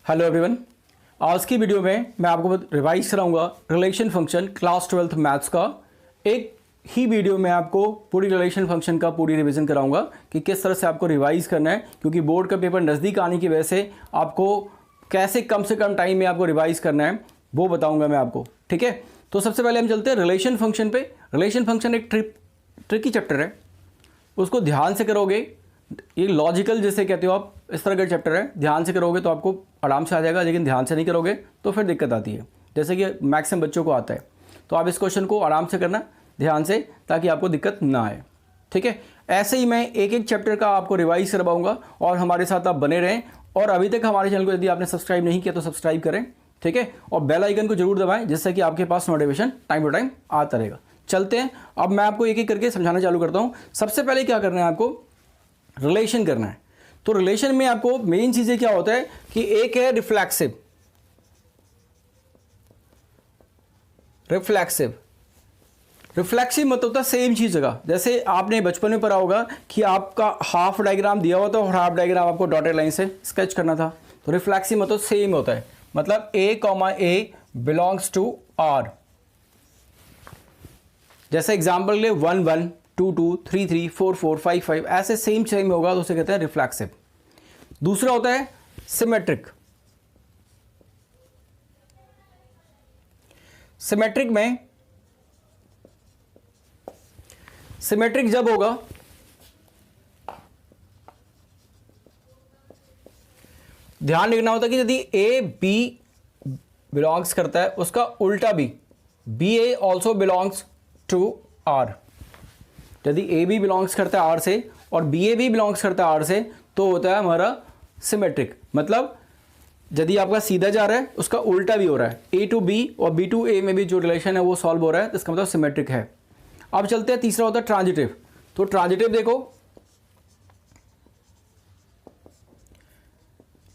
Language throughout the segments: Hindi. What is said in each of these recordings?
Hello everyone. आज की वीडियो में मैं आपको रिवाइज कराऊंगा relation function class 12th maths का। एक ही वीडियो में आपको पूरी रिलेशन फंक्शन का पूरी रिवीजन कराऊंगा कि किस तरह से आपको रिवाइज करना है, क्योंकि बोर्ड का पेपर नज़दीक आने की वजह से आपको कैसे कम से कम टाइम में आपको रिवाइज करना है वो बताऊँगा मैं आपको। ठीक है, तो सबसे पहले हम चलते हैं रिलेशन फंक्शन पे। रिलेशन फंक्शन एक ट्रिकी चैप्टर है, उसको ध्यान से करोगे, ये लॉजिकल जैसे कहते हो आप, इस तरह का चैप्टर है, ध्यान से करोगे तो आपको आराम से आ जाएगा, लेकिन ध्यान से नहीं करोगे तो फिर दिक्कत आती है, जैसे कि मैक्सिमम बच्चों को आता है। तो आप इस क्वेश्चन को आराम से करना ध्यान से, ताकि आपको दिक्कत ना आए। ठीक है, ऐसे ही मैं एक एक चैप्टर का आपको रिवाइज करवाऊंगा और हमारे साथ आप बने रहें। और अभी तक हमारे चैनल को यदि आपने सब्सक्राइब नहीं किया तो सब्सक्राइब करें, ठीक है, और बेल आइकन को जरूर दबाएं, जिससे कि आपके पास नोटिफिकेशन टाइम टू टाइम आता रहेगा। चलते हैं, अब मैं आपको एक एक करके समझाना चालू करता हूँ। सबसे पहले क्या करना है, आपको रिलेशन करना है। तो रिलेशन में आपको मेन चीजें क्या होता है कि एक है रिफ्लेक्सिव। रिफ्लेक्सिव मतलब होता है सेम चीज का, जैसे आपने बचपन में पढ़ा होगा कि आपका हाफ डायग्राम दिया हुआ था और हाफ डायग्राम आपको डॉटेड लाइन से स्केच करना था। तो रिफ्लेक्सिव मतलब सेम होता है, मतलब a, A belongs to R। जैसे एग्जाम्पल ले 1 1 2 2 3 3 4 4 5 5 ऐसे सेम होगा, तो उसे कहते हैं रिफ्लेक्सिव। दूसरा होता है सिमेट्रिक। सिमेट्रिक जब होगा, ध्यान रखना होता है कि यदि ए बी बिलोंग्स करता है, उसका उल्टा भी B A also belongs to R. यदि ए बी बिलोंग्स करता है आर से और बी ए भी बिलोंग्स करता है आर से, तो होता है हमारा सिमेट्रिक। मतलब यदि आपका सीधा जा रहा है, उसका उल्टा भी हो रहा है, ए टू बी और बी टू ए में भी जो रिलेशन है वो सॉल्व हो रहा है, तो इसका मतलब सिमेट्रिक है। अब चलते हैं, तीसरा होता है ट्रांजिटिव। तो ट्रांजिटिव देखो,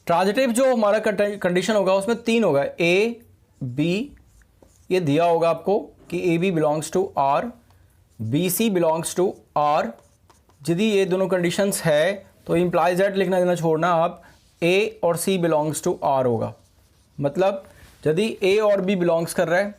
ट्रांजिटिव जो हमारा कंडीशन होगा उसमें 3 होगा, ए बी, ये दिया होगा आपको कि A B belongs to R, B C belongs to R. यदि ये दोनों कंडीशंस है तो इंप्लाइज दैट लिखना देना छोड़ना आप, ए और सी बिलोंग्स टू आर होगा। मतलब यदि ए और बी बिलोंग्स कर रहा है,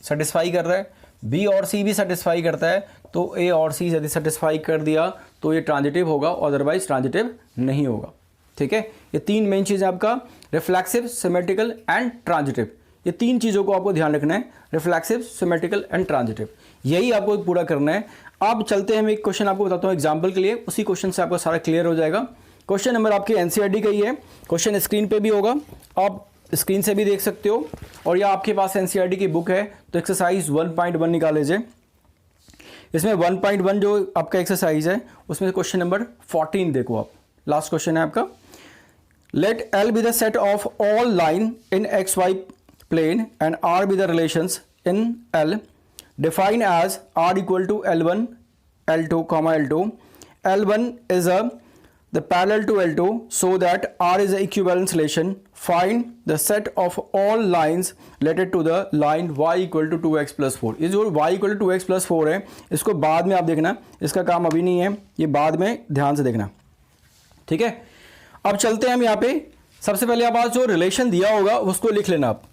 सेटिस्फाई कर रहा है, बी और सी भी सेटिस्फाई करता है, तो ए और सी यदि सेटिस्फाई कर दिया तो ये ट्रांजिटिव होगा, अदरवाइज ट्रांजिटिव नहीं होगा। ठीक है, ये 3 मेन चीज़ है आपका, रिफ्लेक्सिव, सिमेट्रिकल एंड ट्रांजिटिव। ये 3 चीज़ों को आपको ध्यान रखना है, रिफ्लेक्सिव, सिमेट्रिकल एंड ट्रांजिटिव, यही आपको पूरा करना है। अब चलते हैं, मैं एक क्वेश्चन आपको बताता हूँ एग्जाम्पल के लिए, उसी क्वेश्चन से आपका सारा क्लियर हो जाएगा। क्वेश्चन नंबर आपके एनसीईआरटी का ही है, क्वेश्चन स्क्रीन पे भी होगा, आप स्क्रीन से भी देख सकते हो, और या आपके पास एनसीईआरटी की बुक है तो एक्सरसाइज 1.1 निकाल लीजिए। इसमें 1.1 जो आपका एक्सरसाइज है उसमें क्वेश्चन नंबर 14 देखो आप, लास्ट क्वेश्चन है आपका। Let L be the set of all line in X Y plane and R be the relations in L, define as r equal to L1 L2 comma L2. L1 is the parallel to L2, so that r is a equivalence relation. Find the set of all lines related to the line y equal to 2x plus 4. ये जो y equal to 2x plus 4 है, इसको बाद में आप देखना, इसका काम अभी नहीं है, ये बाद में ध्यान से देखना। ठीक है, अब चलते हैं हम यहाँ पे। सबसे पहले आप आज जो रिलेशन दिया होगा उसको लिख लेना आप।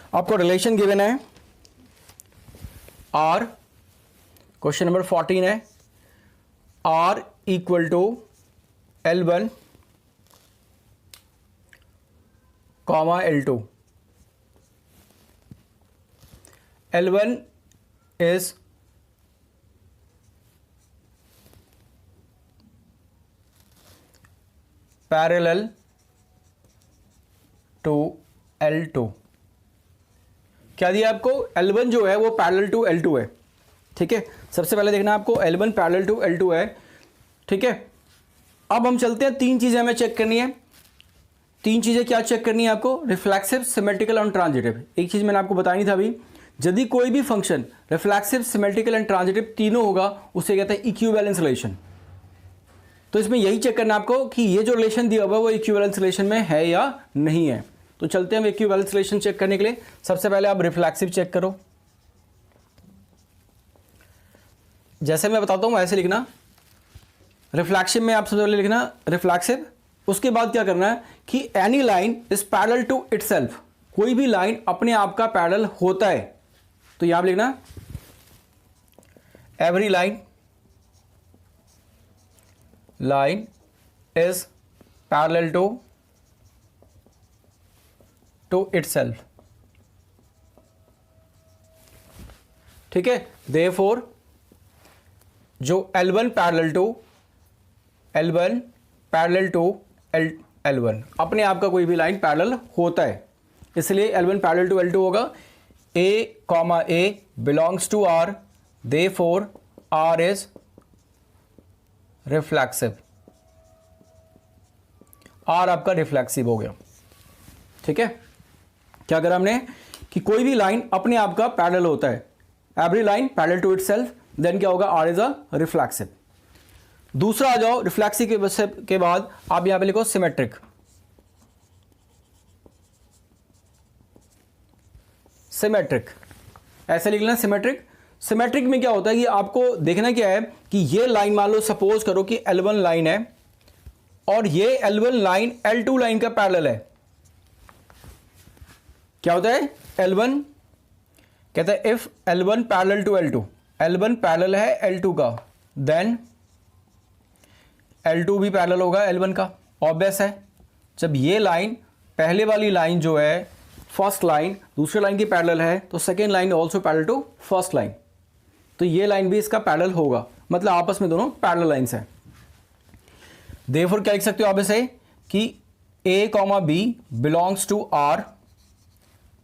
आपको रिलेशन गिवन है आर, क्वेश्चन नंबर 14 है, R equal to L1 comma L2। L1 is parallel to L2। क्या दिया आपको, L1 जो है वो पैरेलल टू L2 है। ठीक है, सबसे पहले देखना आपको L1 पैरेलल टू L2 है। ठीक है, अब हम चलते हैं, 3 चीज़ें हमें चेक करनी है। 3 चीज़ें क्या चेक करनी है आपको, रिफ्लेक्सिव, सिमेट्रिकल और ट्रांजिटिव। एक चीज़ मैंने आपको बताई नहीं था अभी, यदि कोई भी function reflexive, symmetrical and transitive तीनों होगा उसे कहते हैं इक्विवेलेंस रिलेशन। तो इसमें यही चेक करना आपको कि ये जो रिलेशन दिया हुआ है वो इक्विवेलेंस रिलेशन में है या नहीं है। तो चलते हैं हम इक्विवेलेंस रिलेशन चेक करने के लिए। सबसे पहले आप रिफ्लेक्सिव चेक करो, जैसे मैं बताता हूं वैसे लिखना। रिफ्लेक्सिव में आप सबसे पहले लिखना रिफ्लेक्सिव, उसके बाद क्या करना है कि any line is parallel to itself, कोई भी लाइन अपने आप का पैरेलल होता है, तो यहां पर लिखना every line is parallel to itself. ठीक है, देयरफॉर जो L1 पैरेलल टू L1 अपने आप का कोई भी लाइन पैरेलल होता है, इसलिए L1 पैरेलल टू L2 होगा। A belongs to R, therefore R is reflexive, R आपका रिफ्लेक्सिव हो गया। ठीक है, क्या करा हमने कि कोई भी लाइन अपने आप का पैरेलल होता है, every line parallel to itself, then क्या होगा, R इज अ रिफ्लेक्सिव। दूसरा आ जाओ, रिफ्लेक्सिव के बाद आप यहां पे लिखो सिमेट्रिक। सिमेट्रिक ऐसे लिख लेना सिमेट्रिक। सिमेट्रिक में क्या होता है कि आपको देखना क्या है कि ये लाइन मान लो सपोज करो कि L1 लाइन है और ये L1 लाइन L2 लाइन का पैरेलल है। क्या होता है, L1 कहता है if L1 parallel to L2, L1 parallel है L2 का, देन L2 भी पैरेलल होगा L1 का। ऑब्वियस है, जब ये लाइन पहले वाली लाइन जो है फर्स्ट लाइन दूसरे लाइन की पैरेलल है तो second line also parallel to first line, तो ये लाइन भी इसका पैरेलल होगा, मतलब आपस में दोनों पैरेलल लाइंस हैं। देयरफॉर क्या लिख सकते हो आप इसे कि A, B belongs to R,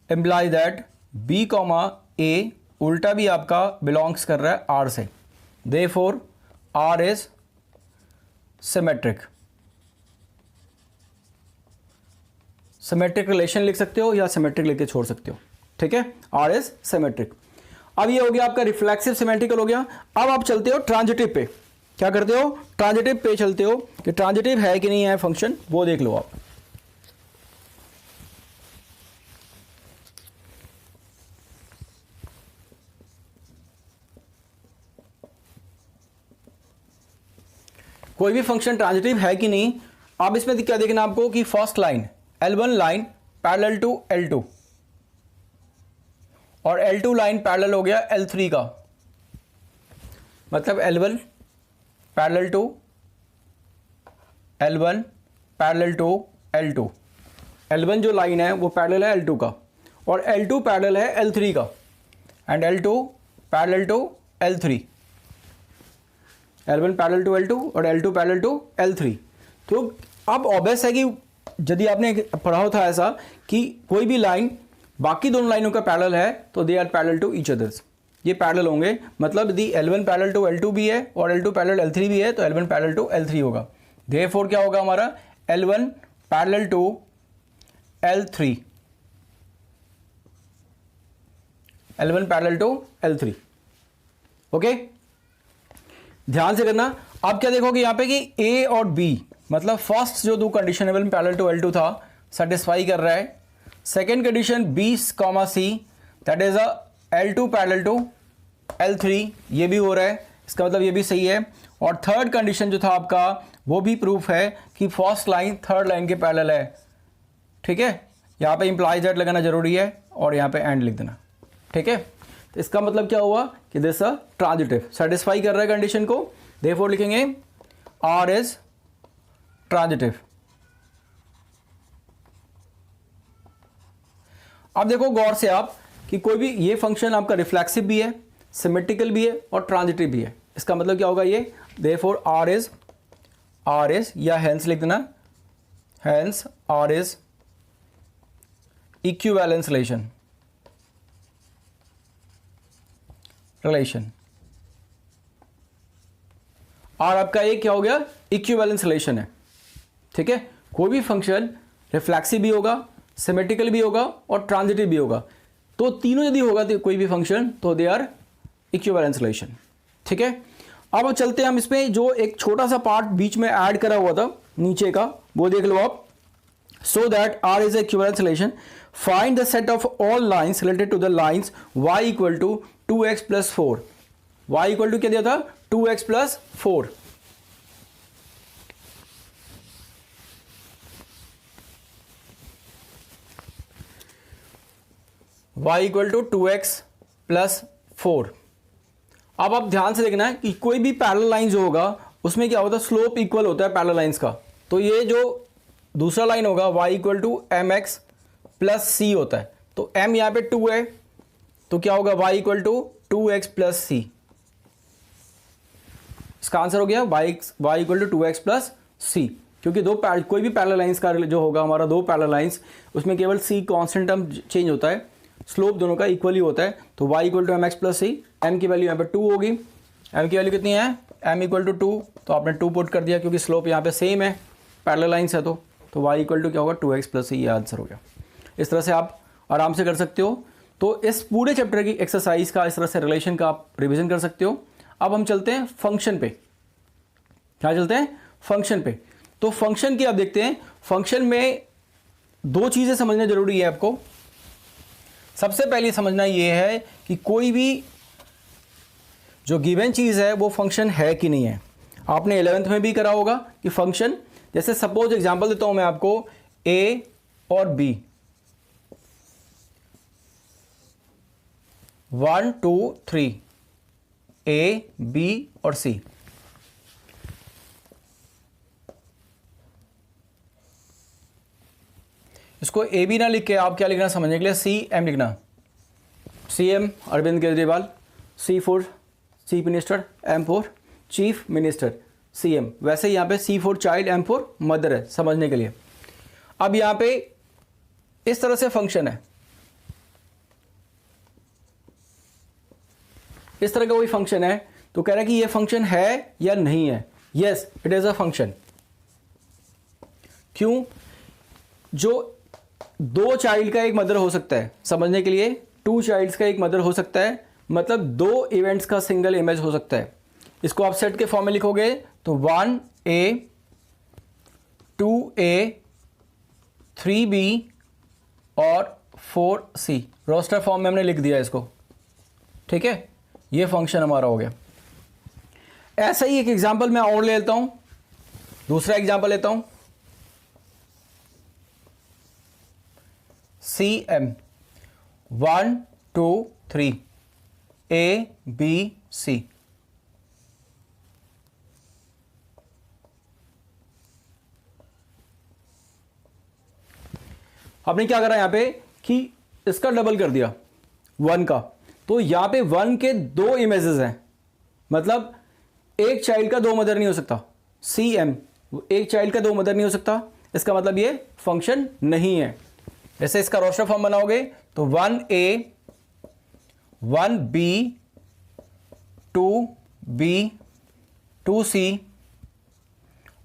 imply that B, A उल्टा भी आपका बिलोंग्स कर रहा है R से, therefore R is symmetric. Symmetric relation लिख सकते हो या सिमेट्रिक लिख के छोड़ सकते हो। ठीक है, R इज सिमेट्रिक। अब ये हो गया आपका रिफ्लेक्सिव सिमेट्रिकल हो गया। अब आप चलते हो ट्रांजिटिव पे, क्या करते हो, ट्रांजिटिव पे चलते हो कि ट्रांजिटिव है कि नहीं है फंक्शन, वो देख लो आप। कोई भी फंक्शन ट्रांजिटिव है कि नहीं, अब इसमें क्या देखना आपको कि first line L1 line parallel to L2 और L2 लाइन पैरेलल हो गया L3 का, मतलब L1 parallel to L1 parallel to L2, L1 जो लाइन है वो पैरेलल है L2 का और L2 पैरेलल है L3 का, and L2 parallel to L3, L1 parallel to L2 और L2 पैरेलल टू L3। तो अब ऑब्वियस है कि यदि आपने पढ़ा था ऐसा कि कोई भी लाइन बाकी दोनों लाइनों का पैरेलल है तो they are parallel to each others, ये पैरेलल होंगे, मतलब यदि L1 पैरेलल टू L2 भी है और L2 पैरेलल L3 भी है तो L1 पैरेलल टू L3 होगा। देयरफॉर क्या होगा हमारा, L1 parallel to L3, L1 parallel to L3। Okay, ध्यान से करना। अब क्या देखोगे यहाँ पे कि A और B, मतलब फर्स्ट जो दो condition L1 parallel to L2 था सेटिस्फाई कर रहा है, second condition B, C that is a L2 parallel to L3, ये भी हो रहा है, इसका मतलब ये भी सही है। और थर्ड कंडीशन जो था आपका वो भी प्रूफ है कि फर्स्ट लाइन थर्ड लाइन के पैरेलल है। ठीक है, यहाँ पे इंप्लाई दैट लगाना जरूरी है और यहाँ पे एंड लिख देना। ठीक है, तो इसका मतलब क्या हुआ कि दिस अ ट्रांजिटिव, सेटिस्फाई कर रहा है कंडीशन को, देयरफॉर लिखेंगे R इज ट्रांजिटिव। अब देखो गौर से आप कि कोई भी ये फंक्शन आपका रिफ्लेक्सिव भी है, सिमेट्रिकल भी है और ट्रांजिटिव भी है, इसका मतलब क्या होगा ये, देयरफॉर R इज या हेंस लिख देना, hence R is equivalence relation. R आपका ये क्या हो गया, इक्विवेलेंस रिलेशन है। ठीक है, कोई भी फंक्शन रिफ्लेक्सिव भी होगा, सिमेट्रिकल भी होगा और ट्रांजिटिव भी होगा, तो तीनों यदि होगा तो कोई भी फंक्शन तो दे आर इक्विवेलेंस रिलेशन। ठीक है, अब चलते हैं हम इसमें जो एक छोटा सा पार्ट बीच में ऐड करा हुआ था नीचे का, वो देख लो आप। So that R is equivalence relation, find the set of all lines related to the lines y equal to 2x plus 4, y equal to क्या दिया था 2x plus 4। y equal to 2x plus 4। अब आप ध्यान से देखना है कि कोई भी पैरेलल लाइन जो होगा उसमें क्या होता है, स्लोप इक्वल होता है पैरेलल लाइंस का। तो ये जो दूसरा लाइन होगा y equal to M x plus c होता है। तो m यहाँ पे 2 है, तो क्या होगा y equal to 2x plus c. इसका आंसर हो गया y equal to 2x plus c, क्योंकि कोई भी पैरेलल लाइंस का जो होगा हमारा, दो पैरेलल लाइंस, उसमें केवल c कांस्टेंट टर्म चेंज होता है, स्लोप दोनों का इक्वली होता है। तो y equal to M x plus C, m की वैल्यू यहाँ पे 2 होगी। m की वैल्यू कितनी है, m इक्वल टू 2, तो आपने 2 पुट कर दिया क्योंकि स्लोप यहाँ पे सेम है, पैरेलल लाइंस है। तो y इक्वल टू क्या होगा, 2x प्लस सी, ये आंसर हो गया। इस तरह से आप आराम से कर सकते हो। तो इस पूरे चैप्टर की एक्सरसाइज का, इस तरह से रिलेशन का आप रिविजन कर सकते हो। अब हम चलते हैं फंक्शन पे। क्या चलते हैं, फंक्शन पे। तो फंक्शन की आप देखते हैं, फंक्शन में दो चीजें समझना जरूरी है आपको। सबसे पहले समझना यह है कि कोई भी जो गिवन चीज है वो फंक्शन है कि नहीं है। आपने 11th में भी करा होगा कि फंक्शन, जैसे सपोज एग्जांपल देता हूं मैं आपको, a और b, 1 2 3, a b और c। इसको ए बी ना लिख के आप क्या लिखना समझने के लिए, सी एम लिखना। C M Arvind Kejriwal, C for chief minister, M for chief minister, C M. वैसे यहाँ पे C for child, M for mother है, समझने के लिए। अब यहाँ पे इस तरह से फंक्शन है, इस तरह का कोई फंक्शन है, तो कह रहा है कि ये फंक्शन है या नहीं है। Yes, it is a function. क्यों, जो दो चाइल्ड का एक मदर हो सकता है, समझने के लिए, 2 चाइल्ड्स का एक मदर हो सकता है, मतलब 2 इवेंट्स का सिंगल इमेज हो सकता है। इसको आप सेट के फॉर्म में लिखोगे तो 1a 2a 3b और 4c, रोस्टर फॉर्म में हमने लिख दिया इसको। ठीक है, ये फंक्शन हमारा हो गया। ऐसा ही एक एग्जांपल मैं और ले लेता हूं, दूसरा एग्जांपल लेता हूं, C M 1 2 3 a b c। आपने क्या करा यहां पे कि इसका डबल कर दिया 1 का, तो यहां पे 1 के 2 इमेजेस हैं, मतलब एक चाइल्ड का 2 मदर नहीं हो सकता। सी एम, एक चाइल्ड का 2 मदर नहीं हो सकता, इसका मतलब ये फंक्शन नहीं है। जैसे इसका रोस्टर फॉर्म बनाओगे तो 1a 1b 2b 2c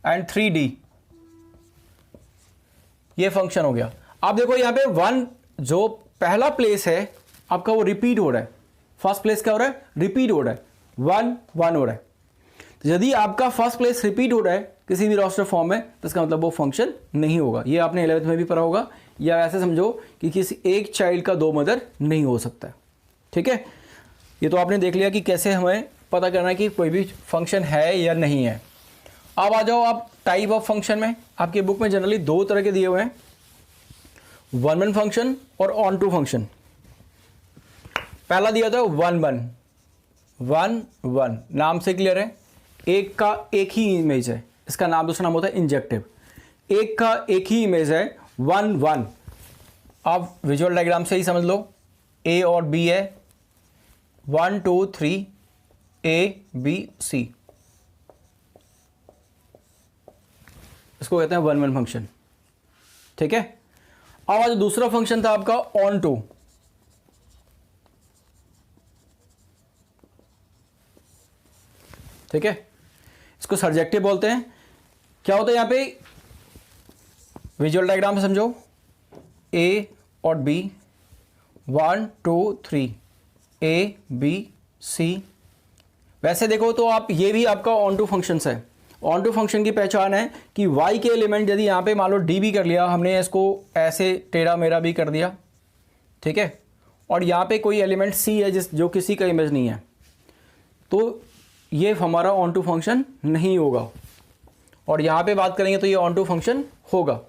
and 3d, ये फंक्शन हो गया। आप देखो यहां पे 1 जो पहला प्लेस है आपका वो रिपीट हो रहा है, फर्स्ट प्लेस क्या हो रहा है, रिपीट हो रहा है, 1 1 हो रहा है। तो यदि आपका फर्स्ट प्लेस रिपीट हो रहा है किसी भी रोस्टर फॉर्म में, तो इसका मतलब वो फंक्शन नहीं होगा। ये आपने 11th में भी पढ़ा होगा, या ऐसे समझो कि किसी एक चाइल्ड का 2 मदर नहीं हो सकता। ठीक है, ये तो आपने देख लिया कि कैसे हमें पता करना है कि कोई भी फंक्शन है या नहीं है। अब आ जाओ आप टाइप ऑफ फंक्शन में। आपके बुक में जनरली 2 तरह के दिए हुए हैं, 1 फंक्शन और ऑन टू फंक्शन। पहला दिया था 1 1, नाम से क्लियर है, एक का एक ही इमेज है, इसका नाम, दूसरा नाम होता है इंजेक्टिव। एक का एक ही इमेज है 1 1। आप विजुअल डायग्राम से ही समझ लो, ए और बी है, 1 2 3 ए बी सी, इसको कहते हैं 1 फंक्शन। ठीक है, अब आज दूसरा फंक्शन था आपका ऑन टू। ठीक है, इसको सर्जेक्टिव बोलते हैं। क्या होता है यहां पे, विजुअल डायग्राम में समझो, ए और बी, 1 2 3 ए बी सी। वैसे देखो तो आप, ये भी आपका ऑन टू फंक्शंस है। ऑन टू फंक्शन की पहचान है कि y के एलिमेंट यदि यहां पे मान लो डी भी कर लिया हमने, इसको ऐसे टेढ़ा मेढ़ा भी कर दिया, ठीक है, और यहां पे कोई एलिमेंट c है जो किसी का इमेज नहीं है, तो ये हमारा ऑन टू फंक्शन नहीं होगा। और यहां पे बात करेंगे तो ये ऑन टू फंक्शन होगा।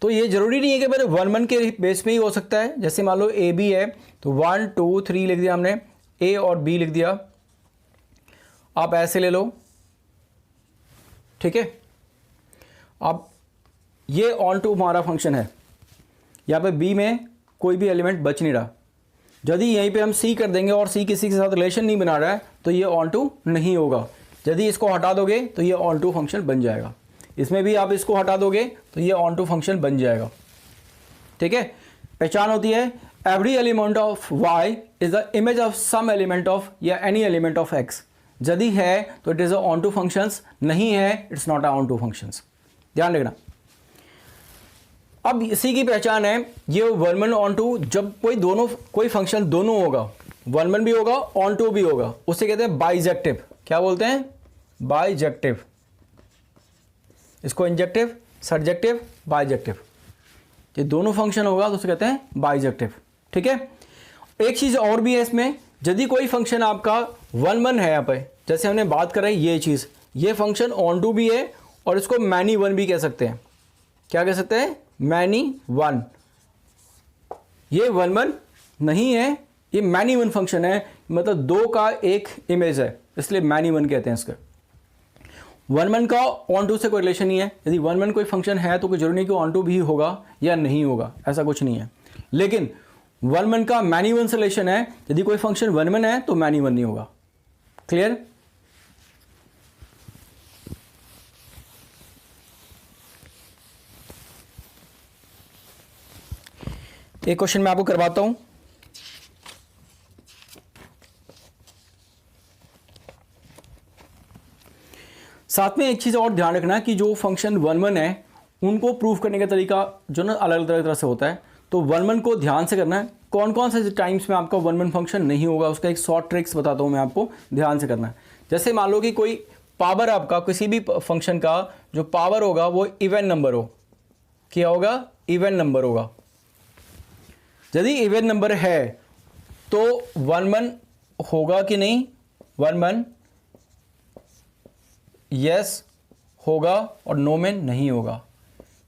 तो ये जरूरी नहीं है कि मेरे 1 1 के बेस पे ही हो सकता है। जैसे मान लो ए बी है तो 1 2 3 लिख दिया हमने, ए और बी लिख दिया, आप ऐसे ले लो, ठीक है। अब ये ऑन टू हमारा फंक्शन है, यहाँ पे बी में कोई भी एलिमेंट बच नहीं रहा। यदि यहीं पे हम सी कर देंगे और सी किसी के साथ रिलेशन नहीं बना रहा है तो ये ऑन टू नहीं होगा। यदि इसको हटा दोगे तो ये ऑन टू फंक्शन बन जाएगा। इसमें भी आप इसको हटा दोगे तो ये ऑन टू फंक्शन बन जाएगा, ठीक है। पहचान होती है every element of y is the image of some element of या एनी एलिमेंट ऑफ x। यदि है तो it is a onto functions, नहीं है it's not a onto functions, ध्यान रखना। अब इसी की पहचान है ये 1 1 ऑन टू, जब कोई फंक्शन दोनों होगा, 1 1 भी होगा ऑन टू भी होगा, उसे कहते हैं बाइजेक्टिव। क्या बोलते हैं? बाइजेक्टिव। इसको इंजेक्टिव, सरजेक्टिव, बाइजेक्टिव, ये दोनों फंक्शन होगा तो उसे कहते हैं बाइजेक्टिव, ठीक है। एक चीज और भी है इसमें, यदि कोई फंक्शन आपका 1 1 है, यहाँ पे जैसे हमने बात कर रहे हैं ये चीज, ये फंक्शन ऑन टू भी है और इसको मैनी 1 भी कह सकते हैं। क्या कह सकते हैं? मैनी 1। ये 1 1 नहीं है, ये मैनी 1 फंक्शन है, मतलब दो का एक इमेज है, इसलिए मैनी 1 कहते हैं इसके। 1 1 का ऑन टू से कोई रिलेशन नहीं है। यदि 1 1 कोई फंक्शन है तो कोई जरूरी नहीं कि ऑन टू भी होगा या नहीं होगा, ऐसा कुछ नहीं है। लेकिन 1 1 का मैनी 1 से रिलेशन है, यदि कोई फंक्शन 1 1 है तो मैनी 1 नहीं होगा। क्लियर? एक क्वेश्चन मैं आपको करवाता हूं। साथ में एक चीज और ध्यान रखना कि जो फंक्शन 1 1 है उनको प्रूफ करने का तरीका जो ना अलग अलग तरह से होता है। तो 1 1 को ध्यान से करना है। कौन कौन से टाइम्स में आपका 1 1 फंक्शन नहीं होगा उसका एक शॉर्ट ट्रिक्स बताता हूं मैं आपको, ध्यान से करना है। जैसे मान लो कि कोई पावर आपका किसी भी फंक्शन का जो पावर होगा वो इवन नंबर हो। क्या होगा? इवन नंबर होगा। यदि इवन नंबर है तो 1 1 होगा कि नहीं? 1 1 यस होगा और नो में नहीं होगा।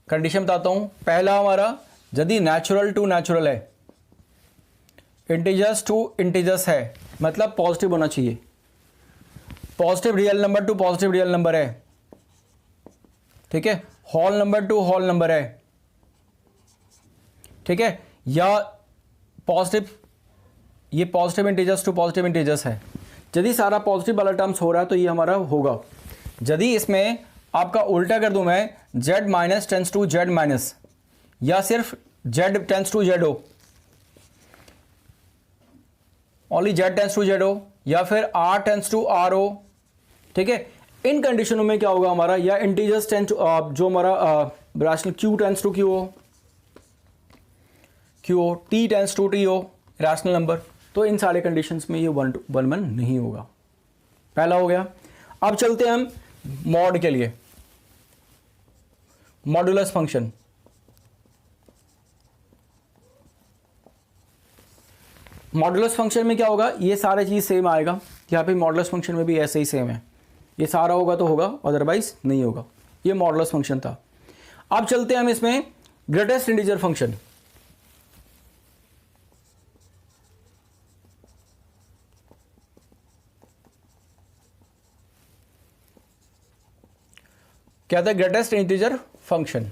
कंडीशन बताता हूं। पहला हमारा, यदि नेचुरल टू नेचुरल है, इंटीजर्स टू इंटीजर्स है, मतलब पॉजिटिव होना चाहिए। Positive real number to positive real number है, ठीक है। Whole number to whole number है, ठीक है। या पॉजिटिव, ये positive integers to positive integers है। यदि सारा पॉजिटिव वाला टर्म्स हो रहा है तो ये हमारा होगा। यदि इसमें आपका उल्टा कर दूं मैं, z minus tends to z minus, या सिर्फ z टेंस टू z हो, only z tends to z हो, या फिर r टेंस टू r हो, ठीक है। इन कंडीशनों में क्या होगा हमारा, या इंटीजर्स टेंस टू जो हमारा rational q tends to q हो, t टेंस टू t हो, रैशनल नंबर, तो इन सारे कंडीशंस में ये 1 1 नहीं होगा। पहला हो गया। अब चलते हैं हम मॉड के लिए, मॉडुलस फंक्शन। मॉडुलस फंक्शन में क्या होगा, ये सारे चीज सेम आएगा। यहाँ पे मॉडुलस फंक्शन में भी ऐसे ही सेम है, ये सारा होगा तो होगा, अदरवाइज नहीं होगा। ये मॉडुलस फंक्शन था। अब चलते हैं हम इसमें ग्रेटेस्ट इंटीजर फंक्शन। क्या था? Greatest integer function.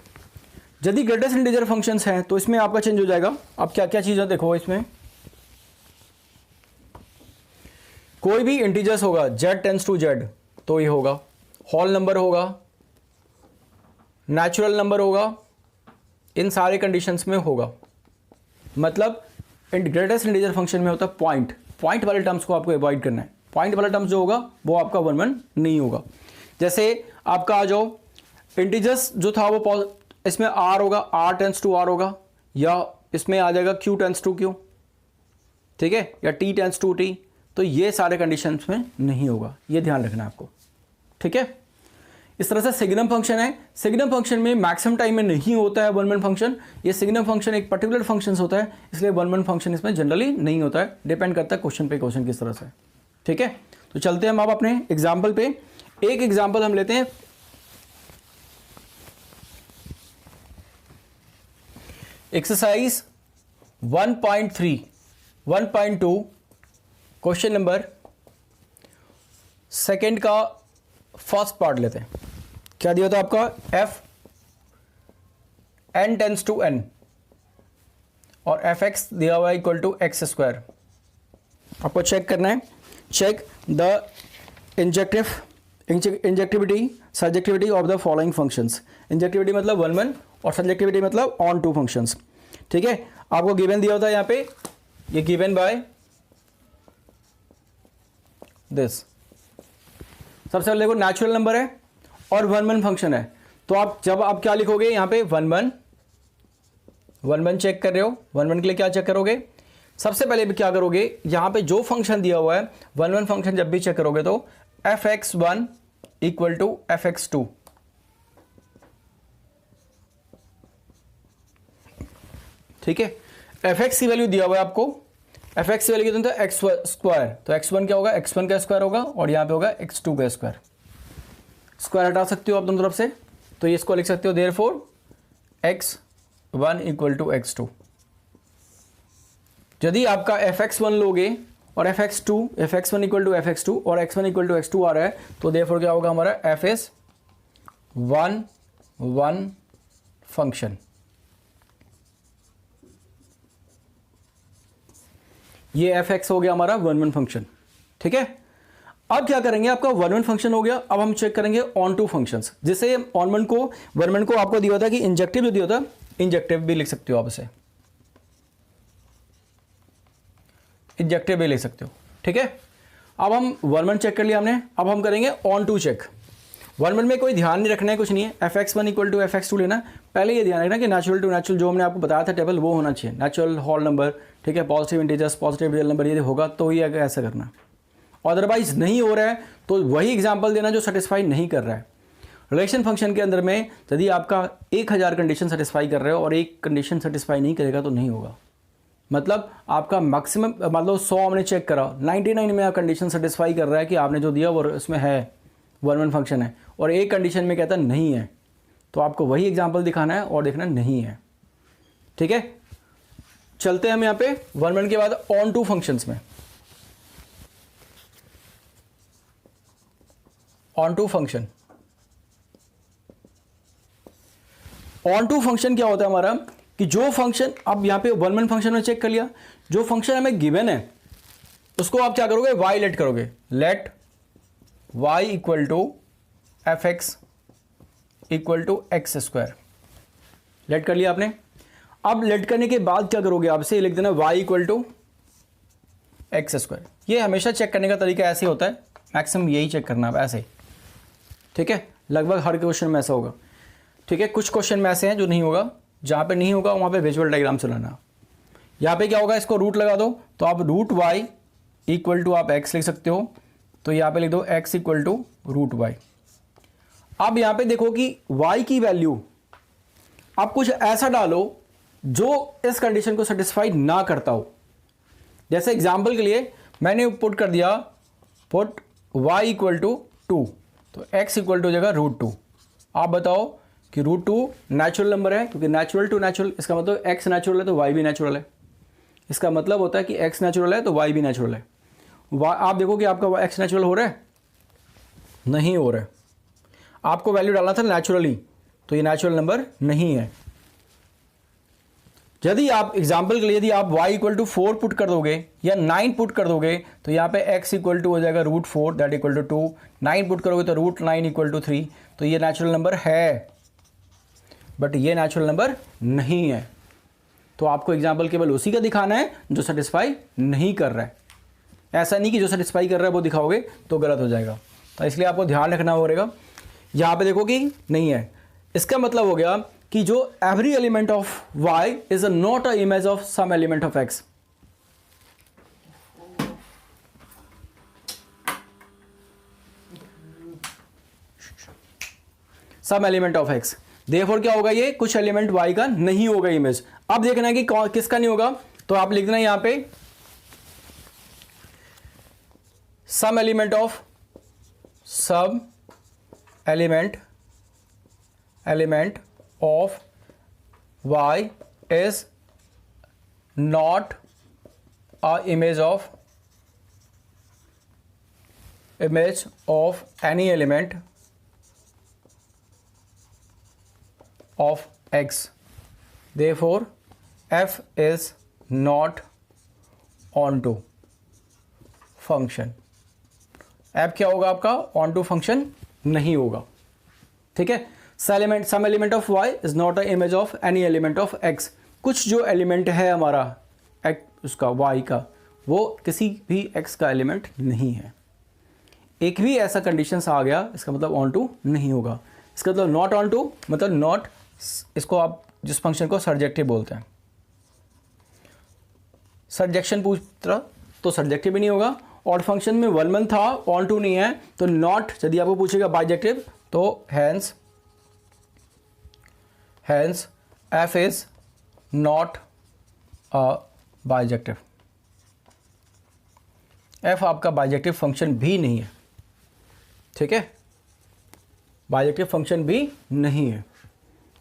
यदि ग्रेटेस्ट इंटीजर फंक्शंस हैं तो इसमें आपका चेंज हो जाएगा। अब क्या क्या चीजें देखो, इसमें कोई भी इंटीजर्स होगा z टेंस टू z तो ये होगा, होल नंबर होगा, नेचुरल नंबर होगा, इन सारे कंडीशंस में होगा। मतलब ग्रेटेस्ट इंटीजर फंक्शन में होता है पॉइंट, पॉइंट वाले टर्म्स को आपको अवॉइड करना है। पॉइंट वाला टर्म्स जो होगा वो आपका 1 1 नहीं होगा। जैसे आपका आ जाओ, इंटीजर्स जो था वो इसमें r होगा, r टेंस टू r होगा, या इसमें आ जाएगा q टेंस टू q, ठीक है, या t टेंस टू t। तो ये सारे कंडीशंस में नहीं होगा, ये ध्यान रखना है आपको, ठीक है। इस तरह से सिग्नम फंक्शन है। सिग्नम फंक्शन में मैक्सिमम टाइम में नहीं होता है 1 1 फंक्शन। ये सिग्नम फंक्शन एक पर्टिकुलर फंक्शन होता है, इसलिए 1 1 फंक्शन इसमें जनरली नहीं होता है। डिपेंड करता है क्वेश्चन पे क्वेश्चन किस तरह से, ठीक है। तो चलते हैं हम अब अपने एग्जाम्पल पे। एक एग्जाम्पल हम लेते हैं एक्सरसाइज 1.3 1.2 क्वेश्चन नंबर सेकेंड का फर्स्ट पार्ट लेते हैं। क्या दिया था आपका, F N tends to N और एफ एक्स दिया हुआ इक्वल टू एक्स स्क्वायर। आपको चेक करना है, check the injectivity subjectivity of the following functions. Injectivity मतलब 1 1 और सब्जेक्टिविटी मतलब ऑन टू फंक्शंस। ठीक है, आपको गिवन दिया होता है यहाँ पे, ये गिवन बाय दिस। सबसे पहले देखो नेचुरल नंबर है और 1 1 फंक्शन है, तो आप जब आप क्या लिखोगे यहाँ पे 1 1 चेक कर रहे हो, 1 1 के लिए क्या चेक करोगे, सबसे पहले भी क्या करोगे, यहां पे जो फंक्शन दिया हुआ है 1 1 फंक्शन जब भी चेक करोगे तो fx1 इक्वल टू fx2। ठीक है, fx की वैल्यू दिया हुआ है आपको, fx की वैल्यू कितनी, तो एक्स स्क्वायर, तो x1 क्या होगा, x1 का स्क्वायर होगा और यहां पे होगा x2 का स्क्वायर। स्क्वायर हटा सकते हो आप दोनों तरफ से, तो ये इसको लिख सकते हो therefore x1 equal to x2। यदि आपका fx1 लोगे और fx1 इक्वल टू fx2 और x1 इक्वल टू x2 आ रहा है, तो देयरफॉर क्या होगा हमारा f1 1 फंक्शन। ये fx हो गया हमारा 1 1 फंक्शन। ठीक है, अब क्या करेंगे, आपका 1 1 फंक्शन हो गया, अब हम चेक करेंगे ऑन टू फंक्शंस। जिससे ऑन 1 को आपको दिया था कि इंजेक्टिव जो दिया था, इंजेक्टिव भी लिख सकते हो आप इसे, इंजेक्टिव भी ले सकते हो। ठीक है, अब हम 1 1 चेक कर लिया हमने, अब हम करेंगे ऑन टू चेक। 1 1 में कोई ध्यान नहीं रखना है, कुछ नहीं है, fx1 इक्वल टू fx2 लेना। पहले ये ध्यान रखना कि नेचुरल टू नेचुरल जो हमने आपको बताया था टेबल वो होना चाहिए, नेचुरल होल नंबर। ठीक है, positive integers positive real number ये होगा तो ही ऐसा करना, अदरवाइज नहीं हो रहा है तो वही एग्जाम्पल देना जो सेटिस्फाई नहीं कर रहा है। रिलेशन फंक्शन के अंदर में यदि आपका 1000 कंडीशन सेटिस्फाई कर रहे हो और एक कंडीशन सेटिस्फाई नहीं करेगा तो नहीं होगा। मतलब आपका मैक्सिमम, मतलब 100 हमने चेक करा, 99 में आप कंडीशन सेटिस्फाई कर रहा है कि आपने जो दिया वो उसमें है 1 1 फंक्शन है, और एक कंडीशन में कहता नहीं है, तो आपको वही एग्जांपल दिखाना है और देखना नहीं है। ठीक है, चलते हैं हम यहाँ पे 1 1 के बाद ऑन टू फंक्शंस में। Onto function, onto function क्या होता है हमारा कि जो फंक्शन, अब यहां पे 1 1 फंक्शन में चेक कर लिया, जो फंक्शन हमें गिवन है उसको आप क्या करोगे, y लेट करोगे, let y equal to fx equal to X square. Let कर लिया आपने। अब लेट करने के बाद क्या करोगे, आपसे लिख देना y equal to X square. ये हमेशा चेक करने का तरीका ऐसे होता है, मैक्सिमम यही चेक करना है ऐसे। ठीक है, लगभग हर क्वेश्चन में ऐसा होगा। ठीक है, कुछ क्वेश्चन में ऐसे हैं जो नहीं होगा, जहां पे नहीं होगा वहां पे विजुअल डायग्राम चलाना। यहाँ पे क्या होगा, इसको रूट लगा दो, तो आप रूट वाई इक्वल टू आप एक्स लिख सकते हो, तो यहाँ पे लिख दो X equal to root Y. अब यहाँ पे देखो कि y की वैल्यू आप कुछ ऐसा डालो जो इस कंडीशन को सेटिस्फाई ना करता हो। जैसे एग्जाम्पल के लिए मैंने पुट कर दिया, पुट y इक्वल टू 2, तो x इक्वल टू जगह रूट 2। आप बताओ कि रूट 2 नेचुरल नंबर है, क्योंकि नेचुरल टू नेचुरल, इसका मतलब x नेचुरल है तो y भी नेचुरल है। इसका मतलब होता है कि x नेचुरल है तो y भी नेचुरल है। आप देखो कि आपका x नेचुरल हो रहा है, नहीं हो रहा है। आपको वैल्यू डालना था नेचुरली, तो ये नेचुरल नंबर नहीं है। यदि आप एग्जाम्पल के लिए यदि आप y इक्वल टू 4 पुट कर दोगे या 9 पुट कर दोगे, तो यहाँ पे x इक्वल टू हो जाएगा root 4 that equal to 2। 9 put करोगे तो रूट 9 इक्वल टू 3, तो ये नेचुरल नंबर है, बट ये नेचुरल नंबर नहीं है। तो आपको एग्जाम्पल केवल उसी का दिखाना है जो सेटिस्फाई नहीं कर रहा है। ऐसा नहीं कि जो सेटिस्फाई कर रहा है वो दिखाओगे तो गलत हो जाएगा, तो इसलिए आपको ध्यान रखना होगा। यहाँ पे देखो कि नहीं है, इसका मतलब हो गया कि जो every element of y is not a image of some element of x। Some element of x, therefore क्या होगा, ये कुछ एलिमेंट y का नहीं होगा इमेज। अब देखना है कि किसका नहीं होगा, तो आप लिख देना यहां पे some element of y is not a image of any element of X. Therefore f is not onto function. f क्या होगा आपका? onto function नहीं होगा. ठीक है. some element of y is not a image of any element of x. कुछ जो एलिमेंट है हमारा उसका y का, वो किसी भी x का एलिमेंट नहीं है. एक भी ऐसा कंडीशंस आ गया, इसका मतलब ऑन टू नहीं होगा. इसका मतलब नॉट ऑन टू मतलब नॉट, इसको आप जिस फंक्शन को सर्जेक्टिव बोलते हैं. सर्जेक्शन पूछ रहा तो सर्जेक्टिव भी नहीं होगा. और फंक्शन में 1 1 था, ऑन टू नहीं है, तो नॉट. यदि आपको पूछेगा बाइजेक्टिव तो hence f is not a bijective. f आपका बाइजेक्टिव फंक्शन भी नहीं है. ठीक है, बाइजेक्टिव फंक्शन भी नहीं है.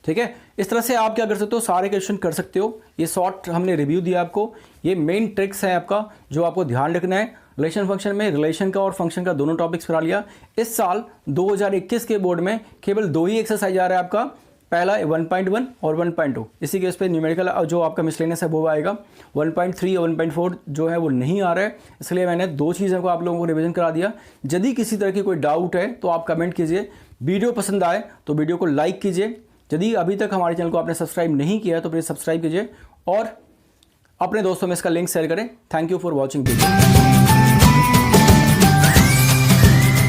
ठीक है. इस तरह से आप क्या कर सकते हो, सारे क्वेश्चन कर सकते हो. ये शॉर्ट हमने रिव्यू दिया आपको. ये मेन ट्रिक्स है आपका जो आपको ध्यान रखना है. रिलेशन फंक्शन में रिलेशन का और फंक्शन का दोनों टॉपिक्स करा लिया. इस साल 2021 के बोर्ड में केवल 2 ही एक्सरसाइज आ रहा है आपका. पहला 1.1 और 1.2. इसी केस पे न्यूमेरिकल जो आपका मिसलेनियस है वो आएगा. 1.3 और 1.4 जो है वो नहीं आ रहा है. इसलिए मैंने 2 चीज़ों को आप लोगों को रिवीजन करा दिया. यदि किसी तरह की कोई डाउट है तो आप कमेंट कीजिए. वीडियो पसंद आए तो वीडियो को लाइक कीजिए. यदि अभी तक हमारे चैनल को आपने सब्सक्राइब नहीं किया है तो प्लीज़ सब्सक्राइब कीजिए और अपने दोस्तों में इसका लिंक शेयर करें. Thank you for watching video.